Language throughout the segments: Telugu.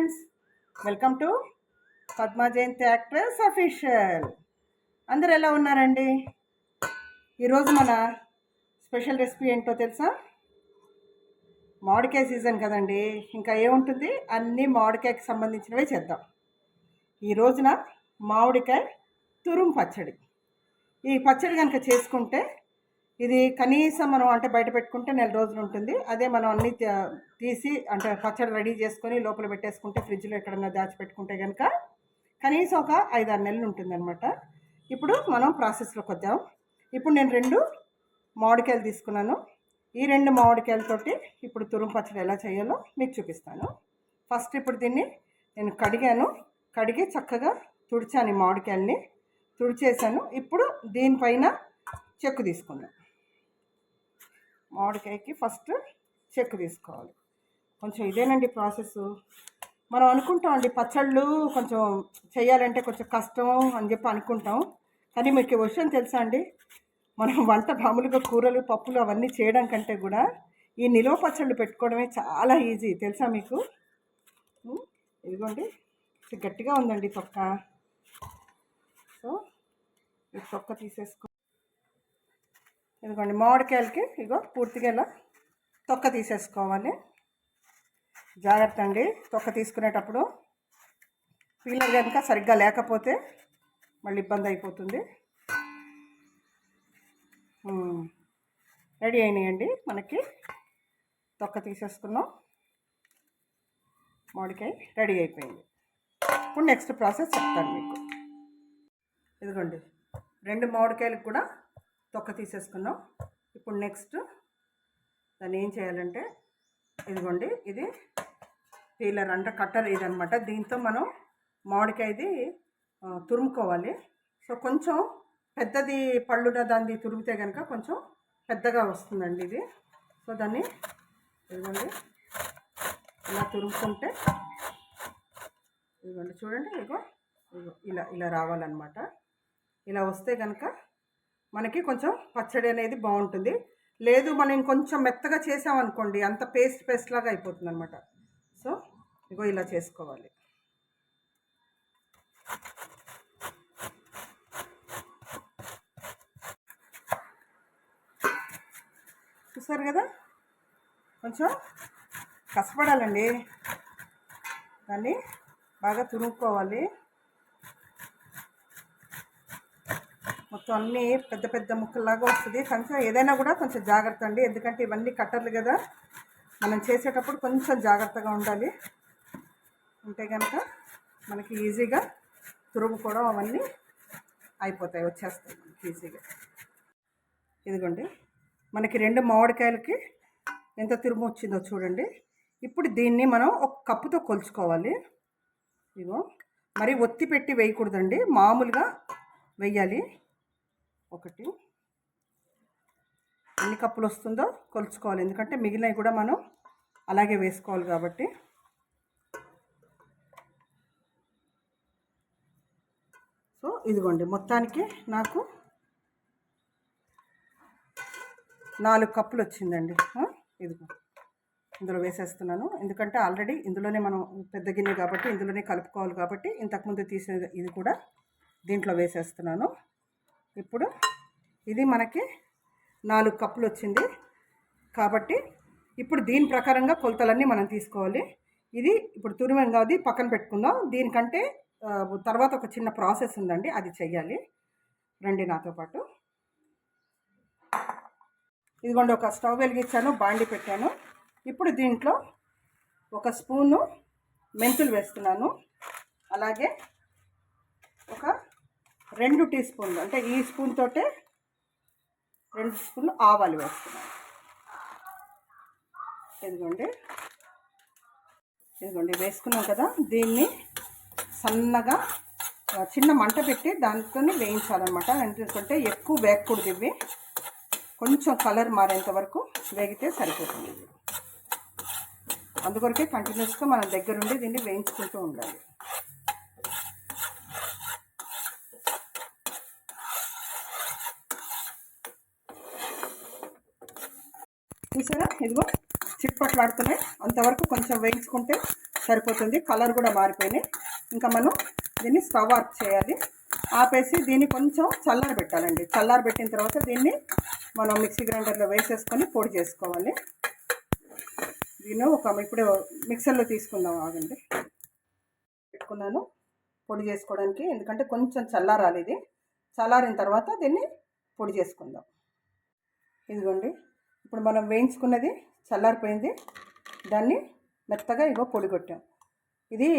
Friends, welcome to Padma Jayanthi actress official. అందరు ఎలా ఉన్నారండి? ఈరోజు మన స్పెషల్ రెసిపీ ఏంటో తెలుసా? మామిడికాయ సీజన్ కదండి, ఇంకా ఏముంటుంది, అన్నీ మామిడికాయకి సంబంధించినవే చేద్దాం. ఈ రోజున మామిడికాయ తురుము పచ్చడి. ఈ పచ్చడి కనుక చేసుకుంటే ఇది కనీసం మనం అంటే బయట పెట్టుకుంటే 4 రోజులు ఉంటుంది. అదే మనం అన్నీ తీసి అంటే పచ్చడి రెడీ చేసుకొని లోపల పెట్టేసుకుంటే ఫ్రిడ్జ్లో ఎక్కడన్నా దాచిపెట్టుకుంటే కనుక కనీసం ఒక 5-6 నెలలు ఉంటుంది అనమాట. ఇప్పుడు మనం ప్రాసెస్లోకి వద్దాం. ఇప్పుడు నేను 2 మామిడికాయలు తీసుకున్నాను. ఈ 2 మామిడికాయలతోటి ఇప్పుడు తురుము పచ్చడి ఎలా చేయాలో మీకు చూపిస్తాను. ఫస్ట్ ఇప్పుడు దీన్ని నేను కడిగి చక్కగా తుడిచాను. ఈ మామిడికాయల్ని తుడిచేసాను. ఇప్పుడు దీనిపైన చెక్కు తీసుకుందాం. మామిడికాయకి ఫస్ట్ చెక్కు తీసుకోవాలి. కొంచెం ఇదేనండి ప్రాసెస్. మనం అనుకుంటాం అండి పచ్చళ్ళు కొంచెం చేయాలంటే కొంచెం కష్టం అని చెప్పి అనుకుంటాం. కానీ మీకు విషయం తెలుసా అండి, మనం వంట మామూలుగా కూరలు పప్పులు అవన్నీ చేయడం కంటే కూడా ఈ నిలువ పచ్చళ్ళు పెట్టుకోవడమే చాలా ఈజీ. తెలుసా మీకు? ఇదిగోండి, గట్టిగా ఉందండి తొక్క. సో ఈ తొక్క తీసేసుకో. ఇదిగోండి, మామిడికాయలకి ఇగో పూర్తిగా ఇలా తొక్క తీసేసుకోవాలి. జాగ్రత్త అండి, తొక్క తీసుకునేటప్పుడు పీలర్ కనుక సరిగ్గా లేకపోతే మళ్ళీ ఇబ్బంది అయిపోతుంది. రెడీ అయినాయండి, మనకి తొక్క తీసేసుకున్నాం. మామిడికాయ రెడీ అయిపోయింది. ఇప్పుడు నెక్స్ట్ ప్రాసెస్ చెప్తాను మీకు. ఇదిగోండి, 2 మామిడికాయలకు కూడా తొక్క తీసేసుకున్నాం. ఇప్పుడు నెక్స్ట్ దాన్ని ఏం చేయాలంటే, ఇదిగోండి, ఇది పీలర్ అంటే కట్టర్ ఇదనమాట. దీంతో మనం మామిడికాయది తురుముకోవాలి. సో కొంచెం పెద్దది పళ్ళున దాన్ని తురిమితే కనుక కొంచెం పెద్దగా వస్తుందండి ఇది. సో దాన్ని ఇదిగోండి ఇలా తురుముకుంటే, ఇదిగోండి చూడండి, ఇగో ఇలా ఇలా రావాలన్నమాట. ఇలా వస్తే కనుక మనకి కొంచెం పచ్చడి అనేది బాగుంటుంది. లేదు మనం ఇంకొంచెం మెత్తగా చేసామనుకోండి అంత పేస్ట్ లాగా అయిపోతుంది అనమాట. సో ఇగో ఇలా చేసుకోవాలి. చూసారు కదా, కొంచెం కష్టపడాలండి, దాన్ని బాగా తురుముకోవాలి. మొత్తం అన్నీ పెద్ద పెద్ద ముక్కల్లాగా వస్తుంది. కొంచెం ఏదైనా కూడా కొంచెం జాగ్రత్త అండి, ఎందుకంటే ఇవన్నీ కట్టర్లు కదా, మనం చేసేటప్పుడు కొంచెం జాగ్రత్తగా ఉండాలి. ఉంటే కనుక మనకి ఈజీగా తురుముకోవడం అవన్నీ అయిపోతాయి, వచ్చేస్తాయి మనకి ఈజీగా. ఇదిగోండి, మనకి 2 మామిడికాయలకి ఎంత తురుము వచ్చిందో చూడండి. ఇప్పుడు దీన్ని మనం ఒక కప్పుతో కొలుచుకోవాలి. ఇగో మరి ఒత్తి పెట్టి వేయకూడదండి, మామూలుగా వేయాలి. 1 ఎన్ని కప్పులు వస్తుందో కొలుచుకోవాలి, ఎందుకంటే మిగిలినవి కూడా మనం అలాగే వేసుకోవాలి కాబట్టి. సో ఇదిగోండి, మొత్తానికి నాకు 4 కప్పులు వచ్చిందండి. ఇదిగో ఇందులో వేసేస్తున్నాను, ఎందుకంటే ఆల్రెడీ ఇందులోనే మనం పెద్ద గిన్నె కాబట్టి ఇందులోనే కలుపుకోవాలి కాబట్టి ఇంతకుముందు తీసిన ఇది కూడా దీంట్లో వేసేస్తున్నాను. ఇప్పుడు ఇది మనకి 4 కప్పులు వచ్చింది కాబట్టి ఇప్పుడు దీని ప్రకారంగా కొలతలన్నీ మనం తీసుకోవాలి. ఇది ఇప్పుడు తురిమం కాదు, పక్కన పెట్టుకుందాం. దీనికంటే తర్వాత ఒక చిన్న ప్రాసెస్ ఉందండి, అది చెయ్యాలి. రండి నాతో పాటు. ఇదిగోండి, ఒక స్టవ్ వెలిగించాను, బాండి పెట్టాను. ఇప్పుడు దీంట్లో 1 స్పూను మెంతులు వేస్తున్నాను. అలాగే ఒక 2 టీ స్పూన్లు, అంటే ఈ స్పూన్ తోటే 2 స్పూన్లు ఆవాలు వేస్తున్నాను. ఇదిగోండి వేసుకున్నాం కదా, దీన్ని సన్నగా చిన్న మంట పెట్టి దాంతో వేయించాలన్నమాట. ఎందుకంటే ఎక్కువ వేగకూడదు, ఇవి కొంచెం కలర్ మారేంత వరకు వేగితే సరిపోతుంది. అందుకొరకే కంటిన్యూస్గా మనం దగ్గరుండి దీన్ని వేయించుకుంటూ ఉండాలి. చూసారా, ఇదిగో చిట్పట్లాడుతున్నాయి, అంతవరకు కొంచెం వేయించుకుంటే సరిపోతుంది. కలర్ కూడా మారిపోయినాయి. ఇంకా మనం దీన్ని స్టవ్ ఆఫ్ చేయాలి. ఆపేసి దీన్ని కొంచెం చల్లార పెట్టాలండి. చల్లార పెట్టిన తర్వాత దీన్ని మనం మిక్సీ గ్రైండర్లో వేసేసుకొని పొడి చేసుకోవాలి. దీన్ని ఇప్పుడు మిక్సర్లో తీసుకుందాం. ఆగండి, పెట్టుకున్నాను పొడి చేసుకోవడానికి. ఎందుకంటే కొంచెం చల్లారాలి. ఇది చల్లారిన తర్వాత దీన్ని పొడి చేసుకుందాం. ఇదిగోండి, ఇప్పుడు మనం వేయించుకున్నది చల్లారిపోయింది. దాన్ని మెత్తగా పొడి కొట్టాం. ఇది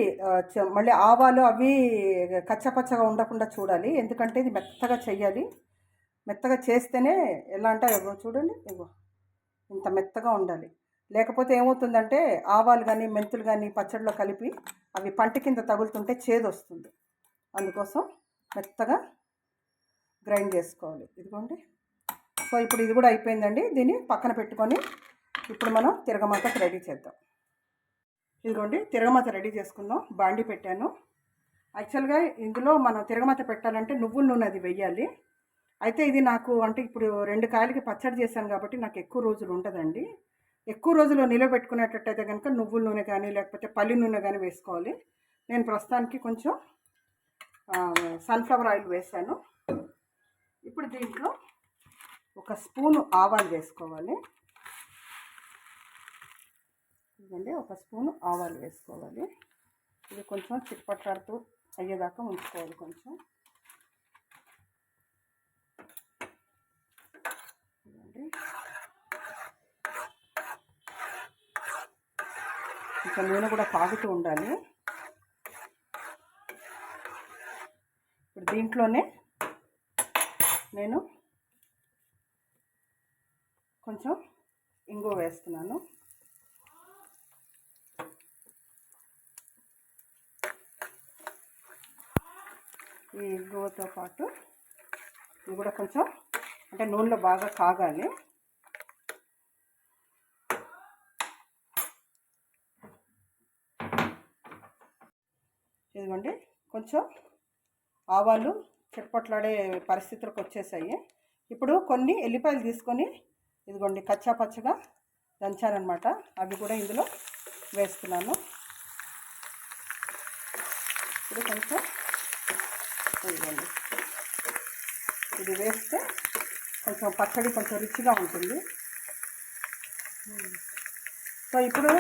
మళ్ళీ ఆవాలు అవి కచ్చపచ్చగా ఉండకుండా చూడాలి. ఎందుకంటే ఇది మెత్తగా చెయ్యాలి. మెత్తగా చేస్తేనే ఎలా అంటే చూడండి, ఇంత మెత్తగా ఉండాలి. లేకపోతే ఏమవుతుందంటే ఆవాలు కానీ మెంతులు కానీ పచ్చడిలో కలిపి అవి పంట కింద తగులుతుంటే చేదు వస్తుంది. అందుకోసం మెత్తగా గ్రైండ్ చేసుకోవాలి. ఇదిగోండి. సో ఇప్పుడు ఇది కూడా అయిపోయిందండి. దీన్ని పక్కన పెట్టుకొని ఇప్పుడు మనం తిరగమాతకు రెడీ చేద్దాం. ఇదిగోండి, తిరగమాత రెడీ చేసుకుందాం. బాండి పెట్టాను. యాక్చువల్గా ఇందులో మనం తిరగమాత పెట్టాలంటే నువ్వుల నూనె అది వెయ్యాలి. అయితే ఇది నాకు అంటే ఇప్పుడు 2 కాయలకి పచ్చడి చేశాను కాబట్టి నాకు ఎక్కువ రోజులు ఉంటుందండి. ఎక్కువ రోజులు నిలబెట్టుకునేటట్టయితే కనుక నువ్వుల నూనె కానీ లేకపోతే పల్లి నూనె కానీ వేసుకోవాలి. నేను ప్రస్తుతానికి కొంచెం సన్ఫ్లవర్ ఆయిల్ వేసాను. ఇప్పుడు దీంట్లో 1 స్పూను ఆవాలు వేసుకోవాలి. ఇదండి, 1 స్పూను ఆవాలు వేసుకోవాలి. ఇది కొంచెం చిట్పట్లాడుతూ అయ్యేదాకా ఉంచుకోవాలి. కొంచెం ఇదండి, ఇంకా నూనె కూడా కాగుతూ ఉండాలి. ఇప్పుడు దీంట్లోనే నేను కొంచెం ఇంగువ వేస్తున్నాను. ఈ ఇంగువతో పాటు ఇది కూడా కొంచెం అంటే నూనెలో బాగా కాగాలి. ఇదిగోండి, కొంచెం ఆవాలు చిట్పట్లాడే పరిస్థితులకు వచ్చేసాయి. ఇప్పుడు కొన్ని ఎల్లిపాయలు తీసుకొని ఇదిగోండి కచ్చా పచ్చగా దంచానమాట. అవి కూడా ఇందులో వేస్తున్నాను. ఇప్పుడు కొంచెం ఇదిగోండి, ఇది వేస్తే కొంచెం పచ్చడి కొంచెం రుచిగా ఉంటుంది. సో ఇప్పుడు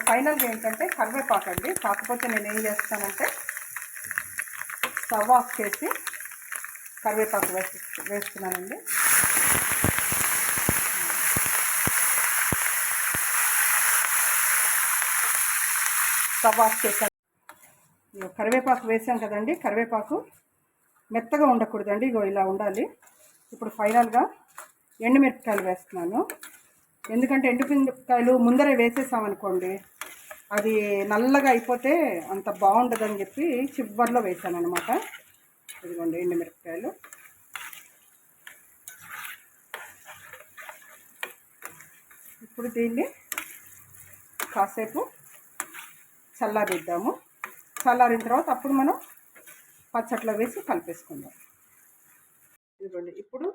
ఫైనల్గా ఏంటంటే కరివేపాకు అండి. కాకపోతే నేను ఏం చేస్తానంటే స్టవ్ ఆఫ్ చేసి కరివేపాకు వేస్తున్నానండి. స్టవ్ ఆఫ్ చేశాను. కరివేపాకు వేసాం కదండి. కరివేపాకు మెత్తగా ఉండకూడదండి. ఇలా ఉండాలి. ఇప్పుడు ఫైనల్గా ఎండుమిరపకాయలు వేస్తున్నాను. ఎందుకంటే ఎండుమిరపకాయలు ముందరే వేసేసామనుకోండి అది నల్లగా అయిపోతే అంత బాగుండదని చెప్పి చివర్లో వేసాను అనమాట. ఇదిగోండి ఎండుమిరపకాయలు. ఇప్పుడు దీన్ని కాసేపు చల్లారిద్దాము. చల్లారిన తర్వాత అప్పుడు మనం పచ్చట్లో వేసి కలిపేసుకుందాం. ఇదిగోండి, ఇప్పుడు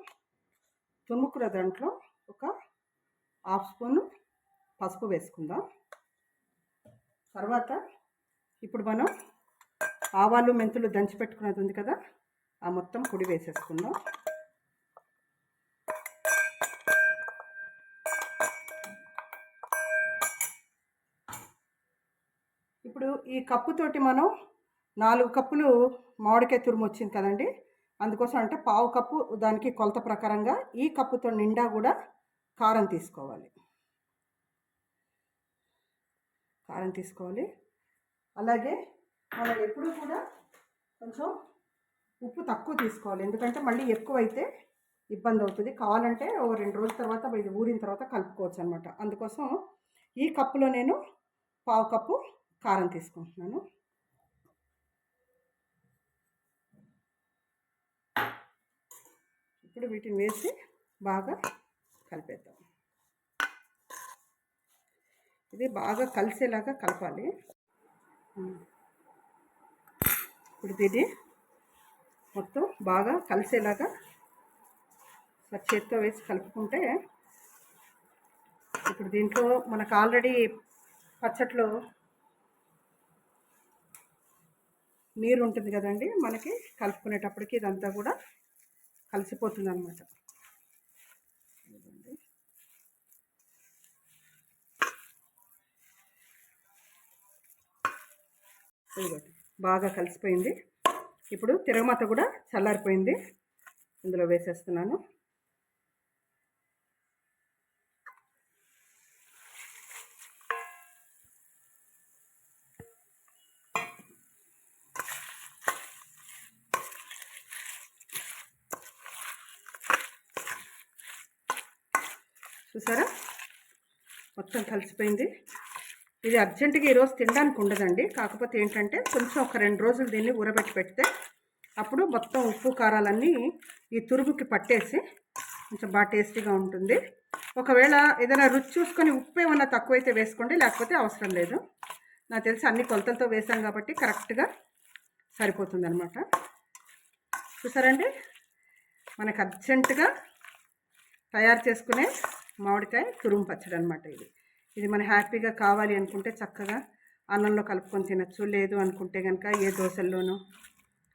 తురుముకున్న దాంట్లో 1/2 స్పూను పసుపు వేసుకుందాం. తర్వాత ఇప్పుడు మనం ఆవాలు మెంతులు దంచి పెట్టుకున్నది ఉంది కదా, ఆ మొత్తం పొడి వేసేసుకుందాం. ఇప్పుడు ఈ కప్పుతోటి మనం 4 కప్పులు మామిడికాయ తురుము వచ్చింది కదండి. అందుకోసం అంటే 1/2 కప్పు దానికి కొలత ప్రకారంగా ఈ కప్పుతో నిండా కూడా కారం తీసుకోవాలి. అలాగే మనం ఎప్పుడు కూడా కొంచెం ఉప్పు తక్కువ తీసుకోవాలి. ఎందుకంటే మళ్ళీ ఎక్కువైతే ఇబ్బంది అవుతుంది. కావాలంటే 2 రోజుల తర్వాత ఇది ఊరిన తర్వాత కలుపుకోవచ్చు అనమాట. అందుకోసం ఈ కప్పులో నేను 1/2 కప్పు కారం తీసుకుంటున్నాను. ఇప్పుడు వీటిని వేసి బాగా కలిపేద్దాం. ఇది బాగా కలిసేలాగా కలపాలి. ఇప్పుడు దీన్ని మొత్తం బాగా కలిసేలాగా చేత్తో వేసి కలుపుకుంటే ఇప్పుడు దీంట్లో మనకు ఆల్రెడీ పచ్చట్లో నీరు ఉంటుంది కదండి, మనకి కలుపుకునేటప్పటికి ఇదంతా కూడా కలిసిపోతుంది అనమాట. బాగా కలిసిపోయింది. ఇప్పుడు తిరగమాత కూడా చల్లారిపోయింది, ఇందులో వేసేస్తున్నాను. చూసారా, మొత్తం కలిసిపోయింది. ఇది అర్జెంటుగా ఈరోజు తినడానికి ఉండదండి, కాకపోతే ఏంటంటే కొంచెం ఒక 2 రోజులు దీన్ని ఊరబెట్టి పెడితే అప్పుడు మొత్తం ఉప్పు కారాలన్నీ ఈ తురుగుకి పట్టేసి కొంచెం బాగా టేస్టీగా ఉంటుంది. ఒకవేళ ఏదైనా రుచి చూసుకొని ఉప్పు ఏమన్నా తక్కువైతే వేసుకోండి, లేకపోతే అవసరం లేదు. నాకు తెలిసి అన్ని కొలతలతో వేసాం కాబట్టి కరెక్ట్గా సరిపోతుంది అనమాట. చూసారండి, మనకు అర్జెంటుగా తయారు చేసుకునే మామిడికాయ తురుము పచ్చడి అనమాట. ఇది మనం హ్యాపీగా కావాలి అనుకుంటే చక్కగా అన్నంలో కలుపుకొని తినచ్చు. లేదు అనుకుంటే కనుక ఏ దోశల్లోనో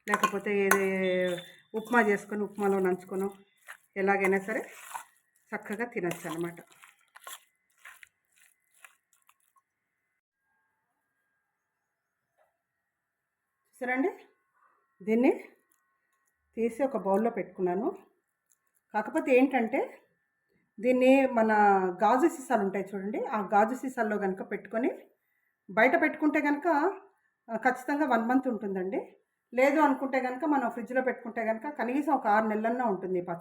లేకపోతే ఏదే ఉప్మా చేసుకొని ఉప్మాలో నంచుకొని ఎలాగైనా సరే చక్కగా తినచ్చు అనమాట. చూసారండి, దీన్ని తీసి ఒక బౌల్లో పెట్టుకున్నాను. కాకపోతే ఏంటంటే దీన్ని మన గాజు సీసాలు ఉంటాయి చూడండి, ఆ గాజు సీసాల్లో కనుక పెట్టుకొని బయట పెట్టుకుంటే కనుక ఖచ్చితంగా 1 మంత్ ఉంటుందండి. లేదు అనుకుంటే కనుక మనం ఫ్రిడ్జ్లో పెట్టుకుంటే కనుక కనీసం ఒక 6 నెలలన్నా ఉంటుంది ఈ పచ్చడి.